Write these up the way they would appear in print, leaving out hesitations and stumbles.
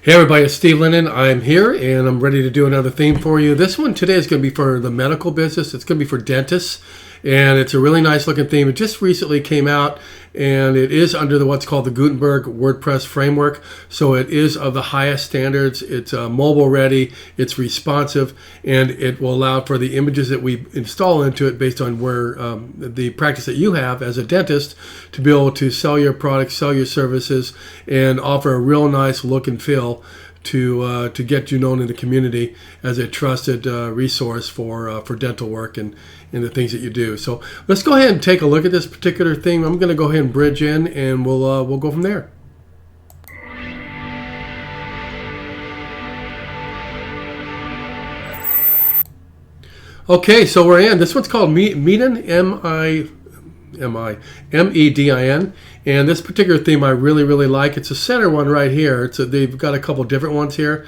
Hey everybody, it's Steve Lennon. I'm here and I'm ready to do another theme for you. This one today is going to be for the medical business. It's going to be for dentists, and it's a really nice looking theme. It just recently came out, and it is under what's called the Gutenberg WordPress framework. So it is of the highest standards. It's mobile ready, it's responsive, and it will allow for the images that we install into it based on where the practice that you have as a dentist to be able to sell your products, sell your services, and offer a real nice look and feel to get you known in the community as a trusted resource for dental work and the things that you do. So let's go ahead and take a look at this particular thing. I'm going to go ahead and bridge in, and we'll go from there. Okay, so we're in. This one's called Medin, M-E-D-I-N, and this particular theme I really like. It's a center one right here. They've got a couple different ones here,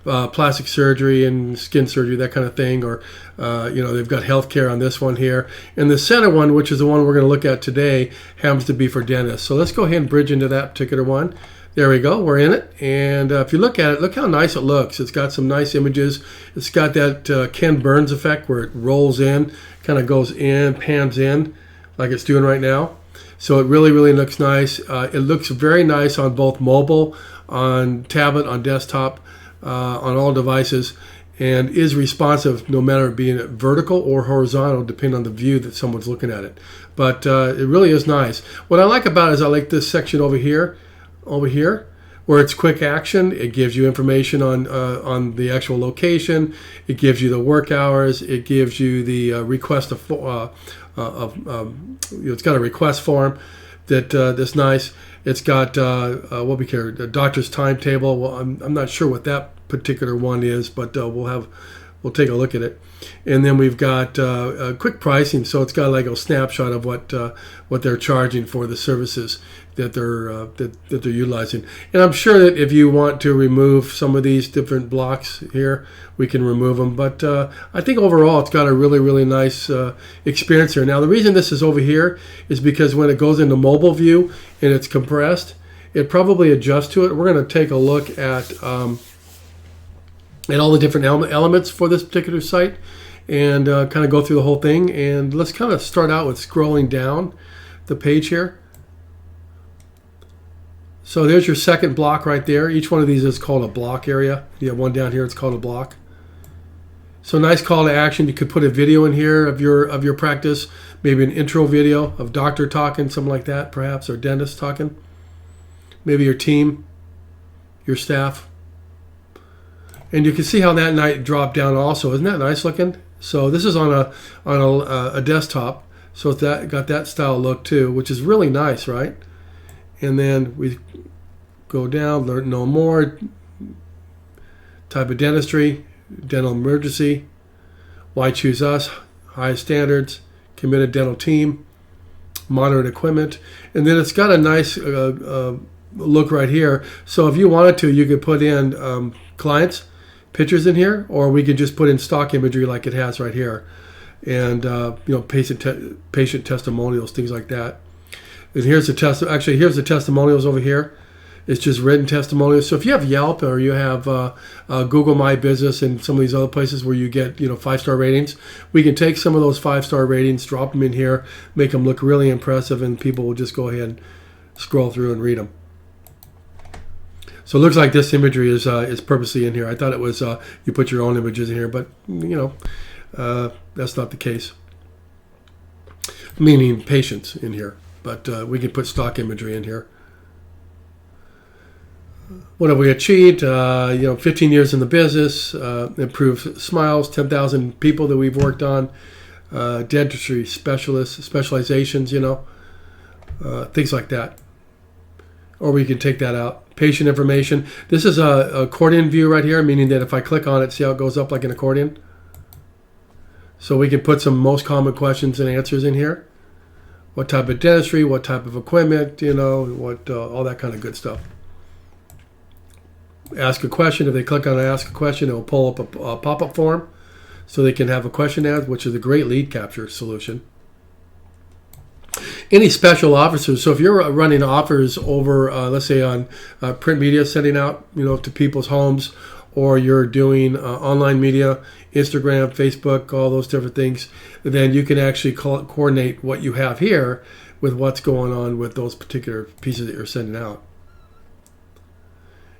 plastic surgery and skin surgery, that kind of thing, or they've got healthcare on this one here. And the center one, which is the one we're going to look at today, happens to be for dentists. So let's go ahead and bridge into that particular one. There we go, we're in it. And if you look at it, look how nice it looks. It's got some nice images. It's got that Ken Burns effect where it rolls in, kind of goes in, pans in, like it's doing right now. So it really looks nice. It looks very nice on both mobile, on tablet, on desktop, on all devices, and is responsive no matter being vertical or horizontal, depending on the view that someone's looking at it. But it really is nice. What I like about it is I like this section over here, where it's quick action. It gives you information on the actual location. It gives you the work hours. It gives you the request it's got a request form that's nice. It's got a doctor's timetable. Well, I'm not sure what that particular one is, but we'll take a look at it. And then we've got quick pricing, so it's got like a snapshot of what they're charging for the services that they're utilizing. And I'm sure that if you want to remove some of these different blocks here, we can remove them. But I think overall it's got a really nice experience here. Now the reason this is over here is because when it goes into mobile view and it's compressed, it probably adjusts to it. We're going to take a look at all the different elements for this particular site and kind of go through the whole thing. And let's kind of start out with scrolling down the page here. So there's your second block right there. Each one of these is called a block area. You have one down here, it's called a block. So nice call to action. You could put a video in here of your practice, maybe an intro video of doctor talking, something like that perhaps, or dentist talking. Maybe your team, your staff. And you can see how that night dropped down also. Isn't that nice looking? So this is on a desktop, so it's got that style look too, which is really nice, right? And then we go down, learn no more, type of dentistry, dental emergency, why choose us, highest standards, committed dental team, modern equipment. And then it's got a nice look right here. So if you wanted to, you could put in clients, pictures in here, or we could just put in stock imagery like it has right here. And patient testimonials, things like that. And here's the testimonials over here. It's just written testimonials. So if you have Yelp or you have Google My Business and some of these other places where you get 5-star ratings, we can take some of those 5-star ratings, drop them in here, make them look really impressive, and people will just go ahead and scroll through and read them. So it looks like this imagery is purposely in here. I thought it was you put your own images in here, but that's not the case. Meaning patients in here. But we can put stock imagery in here. What have we achieved? 15 years in the business, improved smiles, 10,000 people that we've worked on, dentistry specializations, things like that. Or we can take that out. Patient information. This is a accordion view right here, meaning that if I click on it, see how it goes up like an accordion? So we can put some most common questions and answers in here. What type of dentistry, what type of equipment, all that kind of good stuff. Ask a question. If they click on ask a question, it will pull up a pop-up form so they can have a question asked, which is a great lead capture solution. any special offers. So if you're running offers over, let's say on print media, sending out, to people's homes, or you're doing online media, Instagram, Facebook, all those different things, then you can actually coordinate what you have here with what's going on with those particular pieces that you're sending out.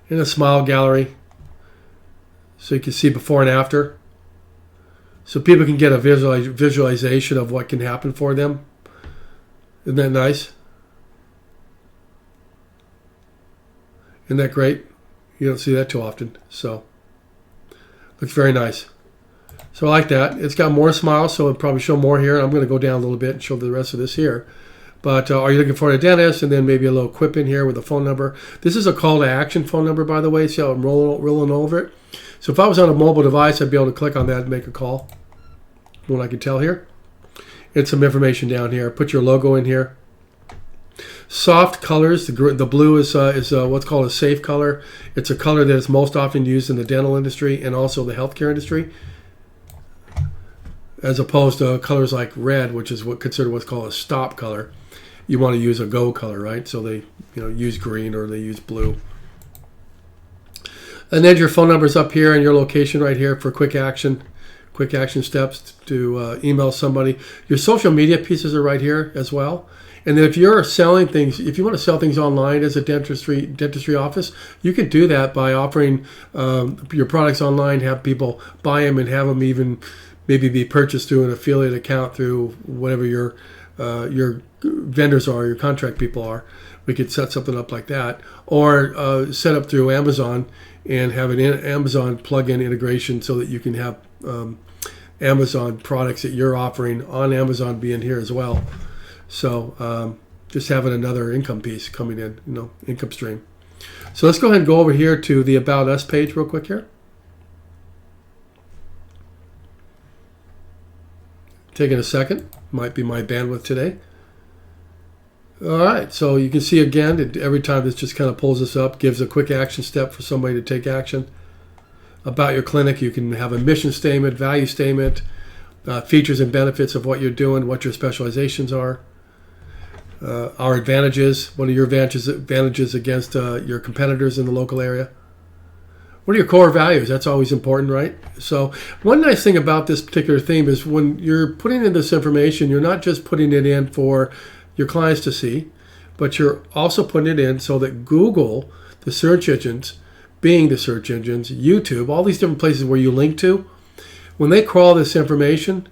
In a smile gallery, so you can see before and after, so people can get a visualization of what can happen for them. Isn't that nice? Isn't that great? You don't see that too often. So, looks very nice. So I like that. It's got more smiles, so it'll probably show more here. I'm going to go down a little bit and show the rest of this here. But are you looking for a dentist? And then maybe a little quip in here with a phone number. This is a call to action phone number, by the way. See how I'm rolling over it? So if I was on a mobile device, I'd be able to click on that and make a call. What I can tell here. And some information down here. Put your logo in here. Soft colors. The blue is what's called a safe color. It's a color that is most often used in the dental industry and also the healthcare industry, as opposed to colors like red, which is considered what's called a stop color. You want to use a go color, right? So they use green or they use blue. And then your phone number is up here and your location right here for quick action steps to email somebody. Your social media pieces are right here as well. And then if you're selling things, if you want to sell things online as a dentistry office, you can do that by offering your products online, have people buy them, and have them even maybe be purchased through an affiliate account through whatever your vendors are, your contract people are. We could set something up like that, or set up through Amazon and have an Amazon plug-in integration so that you can have Amazon products that you're offering on Amazon being here as well. So just having another income piece coming in, income stream. So let's go ahead and go over here to the About Us page real quick here. Taking a second, might be my bandwidth today. All right, so you can see again, every time this just kind of pulls us up, gives a quick action step for somebody to take action. About your clinic, you can have a mission statement, value statement, features and benefits of what you're doing, what your specializations are. Our advantages, what are your advantages against your competitors in the local area? What are your core values? That's always important, right? So one nice thing about this particular theme is when you're putting in this information, you're not just putting it in for your clients to see, but you're also putting it in so that Google, the search engines, being the search engines, YouTube, all these different places where you link to, when they crawl this information,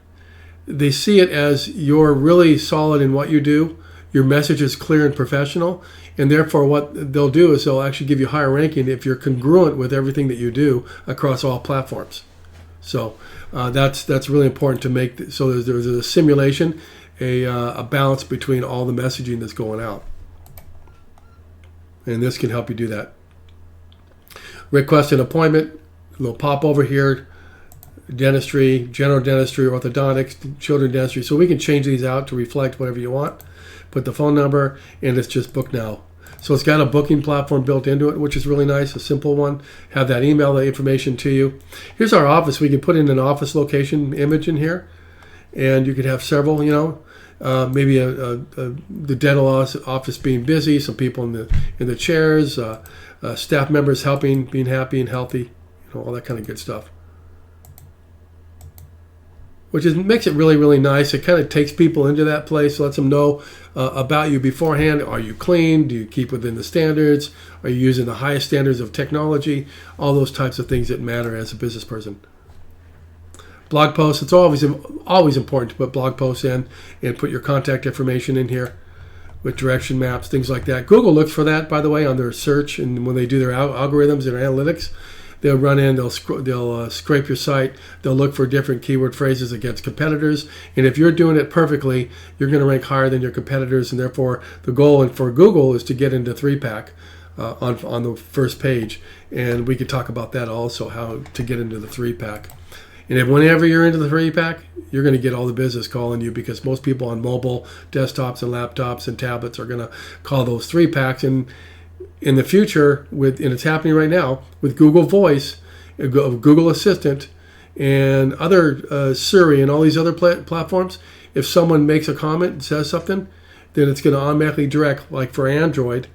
they see it as you're really solid in what you do, your message is clear and professional, and therefore what they'll do is they'll actually give you higher ranking if you're congruent with everything that you do across all platforms. So that's really important to make. So there's a simulation, a balance between all the messaging that's going out. And this can help you do that. Request an appointment. We'll pop over here. Dentistry, general dentistry, orthodontics, children dentistry. So we can change these out to reflect whatever you want. Put the phone number, and it's just book now. So it's got a booking platform built into it, which is really nice, a simple one. Have that email the information to you. Here's our office. We can put in an office location image in here, and you could have several, maybe the dental office being busy, some people in the chairs, staff members helping, being happy and healthy, all that kind of good stuff. Which makes it really, really nice. It kind of takes people into that place, lets them know about you beforehand. Are you clean? Do you keep within the standards? Are you using the highest standards of technology? All those types of things that matter as a business person. Blog posts, it's always important to put blog posts in and put your contact information in here with direction maps, things like that. Google looks for that, by the way, on their search, and when they do their algorithms, their analytics, they'll run in, they'll scrape your site, they'll look for different keyword phrases against competitors, and if you're doing it perfectly, you're going to rank higher than your competitors, and therefore the goal for Google is to get into 3-pack on the first page, and we could talk about that also, how to get into the 3-pack. And if whenever you're into the 3-pack, you're going to get all the business calling you, because most people on mobile desktops and laptops and tablets are going to call those 3-packs, and in the future, and it's happening right now, with Google Voice, Google Assistant, and other Siri and all these other platforms, if someone makes a comment and says something, then it's going to automatically direct, like for Android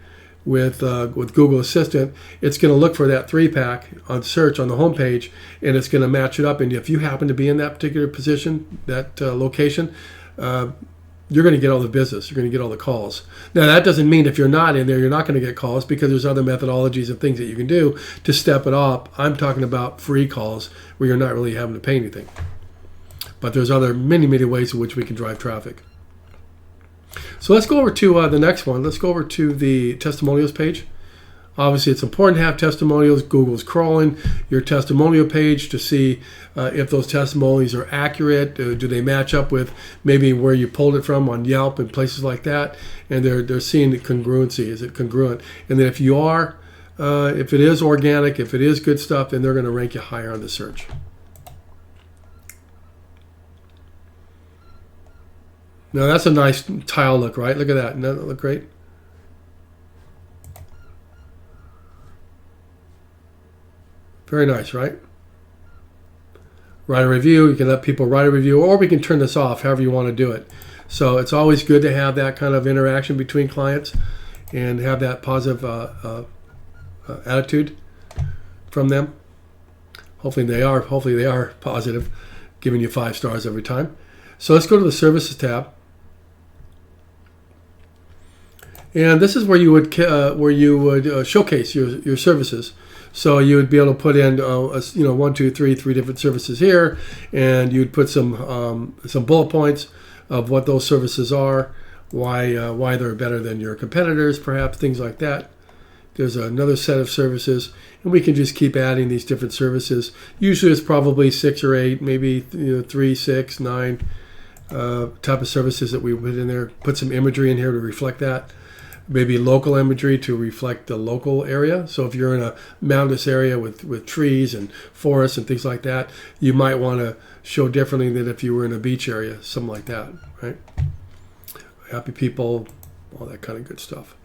with Google Assistant, it's going to look for that 3-pack on search on the home page, and it's going to match it up. And if you happen to be in that particular position, that location, you're going to get all the business. You're going to get all the calls. Now, that doesn't mean if you're not in there, you're not going to get calls, because there's other methodologies and things that you can do to step it up. I'm talking about free calls where you're not really having to pay anything. But there's other many ways in which we can drive traffic. So let's go over to the next one. Let's go over to the testimonials page. Obviously, it's important to have testimonials. Google's crawling your testimonial page to see if those testimonials are accurate. Do they match up with maybe where you pulled it from on Yelp and places like that? And they're seeing the congruency. Is it congruent? And then if you are, if it is organic, if it is good stuff, then they're going to rank you higher on the search. Now that's a nice tile look, right? Look at that. Doesn't that look great? Very nice, right? Write a review. You can let people write a review, or we can turn this off, however you want to do it. So it's always good to have that kind of interaction between clients and have that positive attitude from them. Hopefully they are positive, giving you 5 stars every time. So let's go to the Services tab. And this is where you would showcase your services. So you would be able to put in 1, 2, 3 different services here, and you'd put some bullet points of what those services are, why they're better than your competitors, perhaps things like that. There's another set of services, and we can just keep adding these different services. Usually it's probably 6 or 8, maybe 3, 6, 9 type of services that we put in there. Put some imagery in here to reflect that. Maybe local imagery to reflect the local area. So if you're in a mountainous area with trees and forests and things like that, you might want to show differently than if you were in a beach area, something like that, right? Happy people, all that kind of good stuff.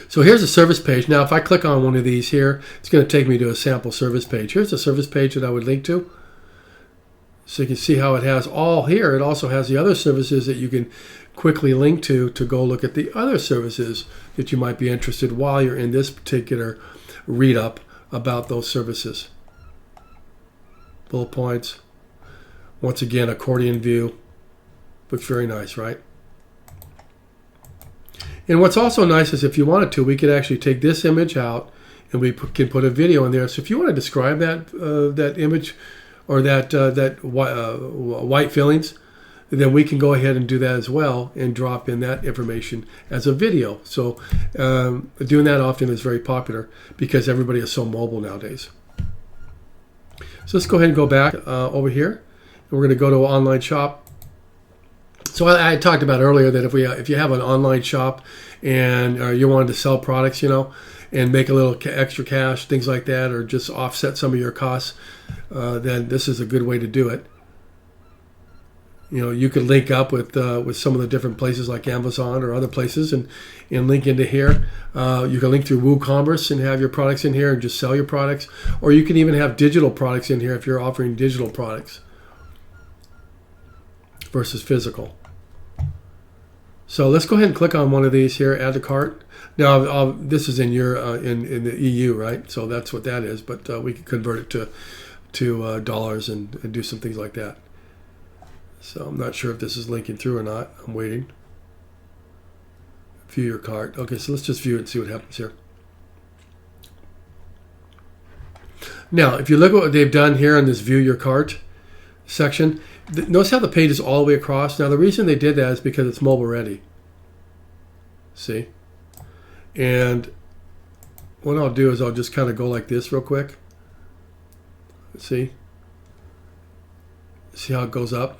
So here's a service page. Now, if I click on one of these here, it's going to take me to a sample service page. Here's a service page that I would link to. So you can see how it has all here. It also has the other services that you can quickly link to go look at the other services that you might be interested while you're in this particular read-up about those services. Bullet points. Once again, accordion view. Looks very nice, right? And what's also nice is if you wanted to, we could actually take this image out and we can put a video in there. So if you want to describe that image or that white fillings, then we can go ahead and do that as well and drop in that information as a video. So doing that often is very popular because everybody is so mobile nowadays. So let's go ahead and go back over here. And we're going to go to online shop. So I talked about earlier that if you have an online shop and you wanted to sell products, and make a little extra cash, things like that, or just offset some of your costs, then this is a good way to do it. You could link up with some of the different places like Amazon or other places and link into here. You can link through WooCommerce and have your products in here and just sell your products. Or you can even have digital products in here if you're offering digital products versus physical. So let's go ahead and click on one of these here, add to cart. Now, this is in your in the EU, right? So that's what that is, but we can convert it to dollars and do some things like that. So I'm not sure if this is linking through or not. I'm waiting. View your cart. Okay, so let's just view it and see what happens here. Now, if you look at what they've done here in this view your cart section, notice how the page is all the way across. Now, the reason they did that is because it's mobile ready. See? And what I'll do is I'll just kind of go like this real quick. See? See how it goes up?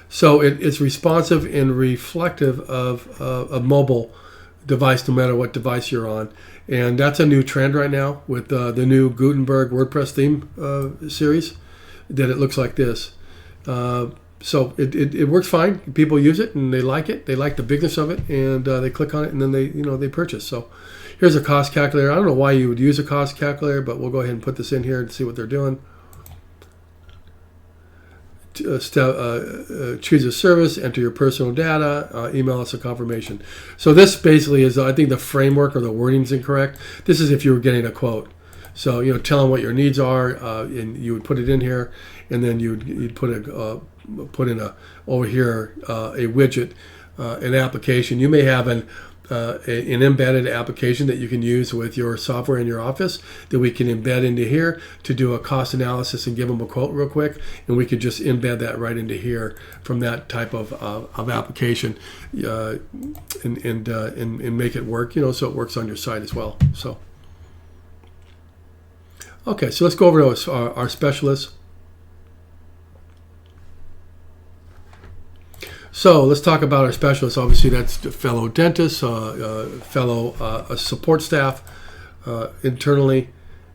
So it's responsive and reflective of a mobile device, no matter what device you're on. And that's a new trend right now with the new Gutenberg WordPress Theme series, that it looks like this. So it works fine. People use it and they like it. They like the bigness of it, and they click on it and then they purchase. So here's a cost calculator. I don't know why you would use a cost calculator, but we'll go ahead and put this in here and see what they're doing. choose a service, enter your personal data, email us a confirmation. So this basically is, I think the framework or the wording's incorrect. This is if you were getting a quote. So, you know, tell them what your needs are, and you would put it in here, and then you'd put in over here a widget, an application. You may have an embedded application that you can use with your software in your office that we can embed into here to do a cost analysis and give them a quote real quick, and we could just embed that right into here from that type of application, and make it work, you know, so it works on your site as well. So okay, so let's go over to our specialists. So let's talk about our specialists. Obviously, that's fellow dentists, fellow support staff internally.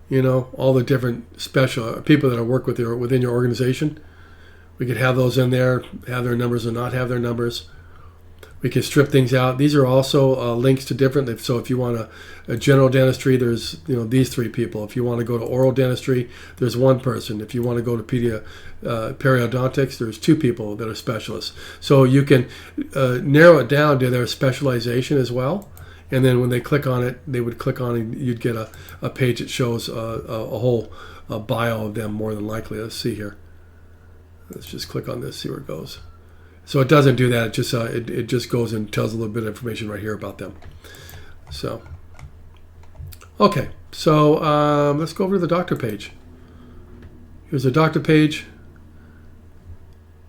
You know, all the different special people that work within your organization. We could have those in there, have their numbers or not have their numbers. We can strip things out. These are also links to different. So if you want a general dentistry, there's, you know, these 3 people. If you want to go to oral dentistry, there's 1 person. If you want to go to periodontics, there's 2 people that are specialists. So you can narrow it down to their specialization as well. And then when they click on it, they would click on it. You'd get a page that shows a whole bio of them more than likely. Let's see here. Let's just click on this, see where it goes. So it doesn't do that. It just it just goes and tells a little bit of information right here about them. So okay, so let's go over to the doctor page. Here's the doctor page.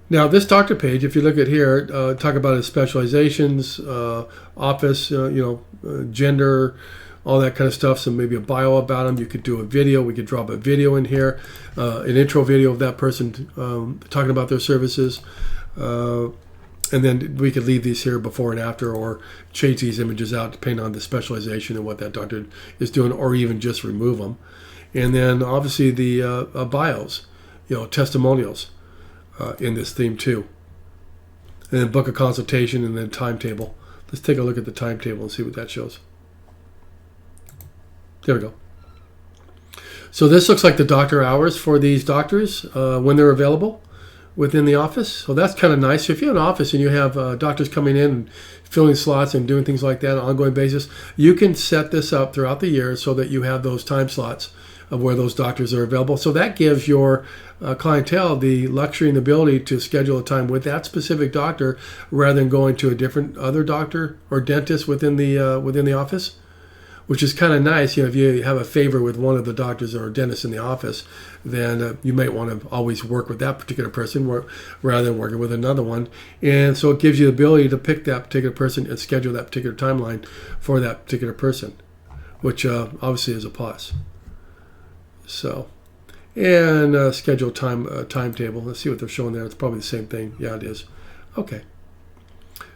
Now this doctor page, if you look at here, talk about his specializations, office, gender, all that kind of stuff. So maybe a bio about him. You could do a video. We could drop a video in here, an intro video of that person talking about their services. And then we could leave these here before and after, or change these images out depending on the specialization and what that doctor is doing, or even just remove them. And then obviously the bios, testimonials in this theme too. And then book a consultation, and then timetable. Let's take a look at the timetable and see what that shows. There we go. So this looks like the doctor hours for these doctors when they're available within the office. So that's kind of nice. So if you have an office and you have doctors coming in and filling slots and doing things like that on an ongoing basis, you can set this up throughout the year so that you have those time slots of where those doctors are available. So that gives your clientele the luxury and the ability to schedule a time with that specific doctor rather than going to a different other doctor or dentist within the office, which is kind of nice. If you have a favor with one of the doctors or dentists in the office, then you might want to always work with that particular person rather than working with another one. And so it gives you the ability to pick that particular person and schedule that particular timeline for that particular person, which obviously is a plus. So, and schedule timetable. Let's see what they're showing there. It's probably the same thing. Yeah, it is. Okay.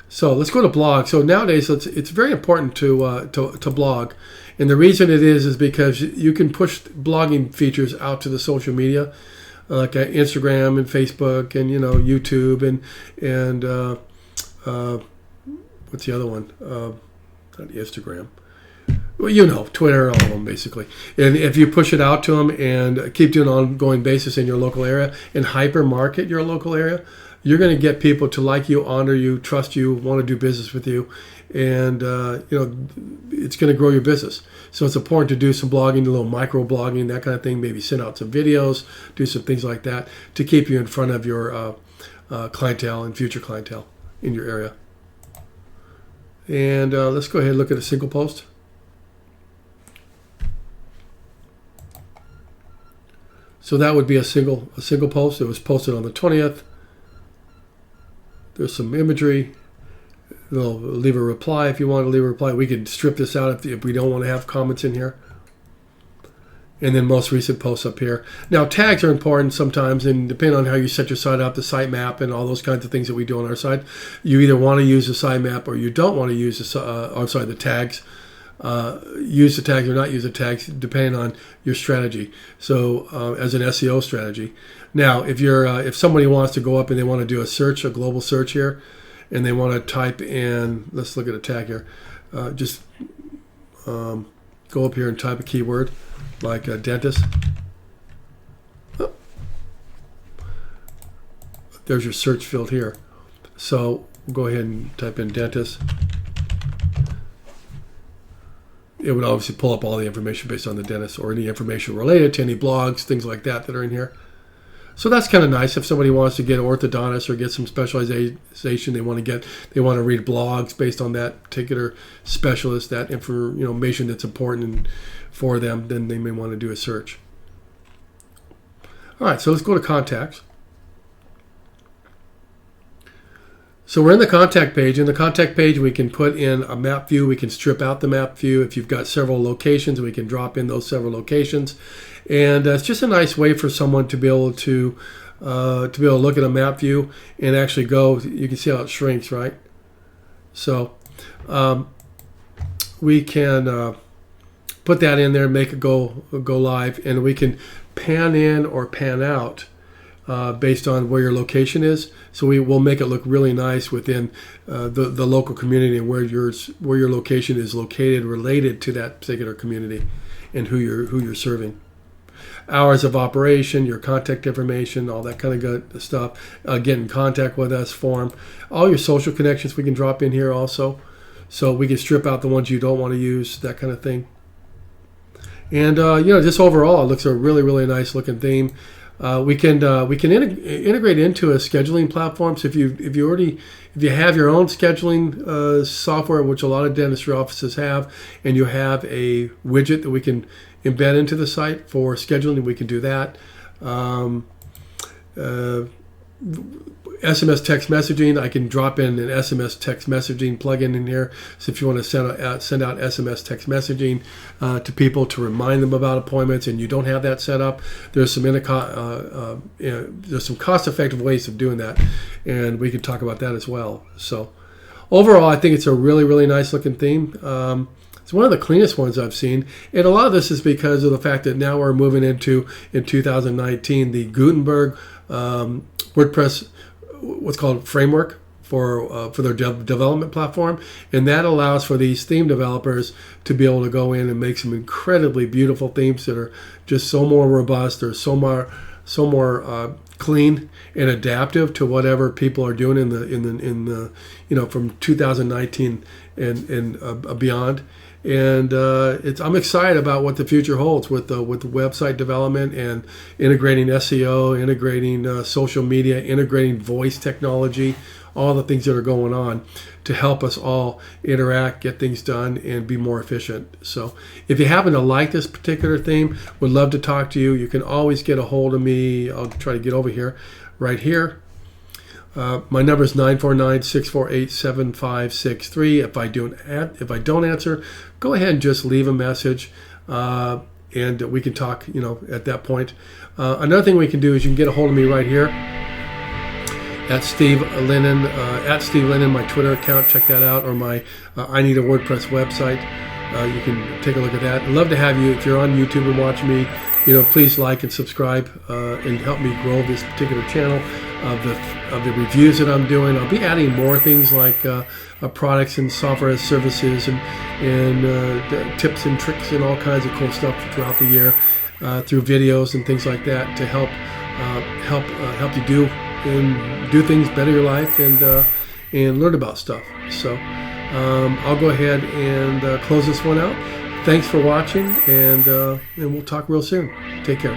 So let's go to blog. So nowadays it's very important to blog, and the reason it is because you can push blogging features out to the social media, like Instagram and Facebook and YouTube and what's the other one? Not Instagram. Well, Twitter, all of them basically. And if you push it out to them and keep doing an ongoing basis in your local area and hyper market your local area, you're going to get people to like you, honor you, trust you, want to do business with you, and it's going to grow your business. So it's important to do some blogging, a little micro blogging, that kind of thing. Maybe send out some videos, do some things like that to keep you in front of your clientele and future clientele in your area. And let's go ahead and look at a single post. So that would be a single post. It was posted on the 20th. There's some imagery. They'll leave a reply if you want to leave a reply. We could strip this out if we don't want to have comments in here. And then most recent posts up here. Now tags are important sometimes, and depending on how you set your site up, the sitemap and all those kinds of things that we do on our site, you either want to use the sitemap or you don't want to use the tags. Use the tags or not use the tags depending on your strategy. So as an SEO strategy. Now if somebody wants to go up and they want to do a global search here, and they want to type in, let's look at a tag here, just go up here and type a keyword like dentist. there's your search field here. So we'll go ahead and type in dentist. It would obviously pull up all the information based on the dentist, or any information related to any blogs, things like that are in here. So that's kind of nice if somebody wants to get an orthodontist or get some specialization. They want to read blogs based on that particular specialist, that information that's important for them. Then they may want to do a search. All right, so let's go to contacts. So we're in the contact page. In the contact page, we can put in a map view. We can strip out the map view. If you've got several locations, we can drop in those several locations. And it's just a nice way for someone to be able to look at a map view and actually go. You can see how it shrinks, right? So we can put that in there, make it go live, and we can pan in or pan out based on where your location is. So we'll make it look really nice within the local community, and where your location is located, related to that particular community and who you're serving. Hours of operation, your contact information, all that kind of good stuff. Get in contact with us form. All your social connections we can drop in here also. So we can strip out the ones you don't want to use, that kind of thing. And just overall, it looks a really, really nice looking theme. We can integrate into a scheduling platform. So if you have your own scheduling software, which a lot of dentistry offices have, and you have a widget that we can embed into the site for scheduling, we can do that. SMS text messaging, I can drop in an SMS text messaging plugin in here. So if you want to send out SMS text messaging to people to remind them about appointments, and you don't have that set up, there's some cost-effective ways of doing that, and we can talk about that as well. So overall, I think it's a really, really nice looking theme. It's one of the cleanest ones I've seen, and a lot of this is because of the fact that now we're moving into, in 2019, the Gutenberg WordPress, what's called framework for their development platform, and that allows for these theme developers to be able to go in and make some incredibly beautiful themes that are just so more robust, or so more clean and adaptive to whatever people are doing in the from 2019 and beyond. And I'm excited about what the future holds with the website development and integrating SEO, integrating social media, integrating voice technology, all the things that are going on to help us all interact, get things done, and be more efficient. So if you happen to like this particular theme, would love to talk to you. You can always get a hold of me. I'll try to get over here, right here. My number is 949-648-7563. If I don't answer, go ahead and just leave a message, and we can talk. At that point. Another thing we can do is you can get a hold of me right here at Steve Lennon, my Twitter account. Check that out, or my I Need a WordPress website. You can take a look at that. I'd love to have you. If you're on YouTube and watching me, please like and subscribe and help me grow this particular channel of the reviews that I'm doing. I'll be adding more things like products and software as services and tips and tricks and all kinds of cool stuff throughout the year through videos and things like that to help you do things, better your life, and learn about stuff. So I'll go ahead and close this one out. Thanks for watching, and we'll talk real soon. Take care.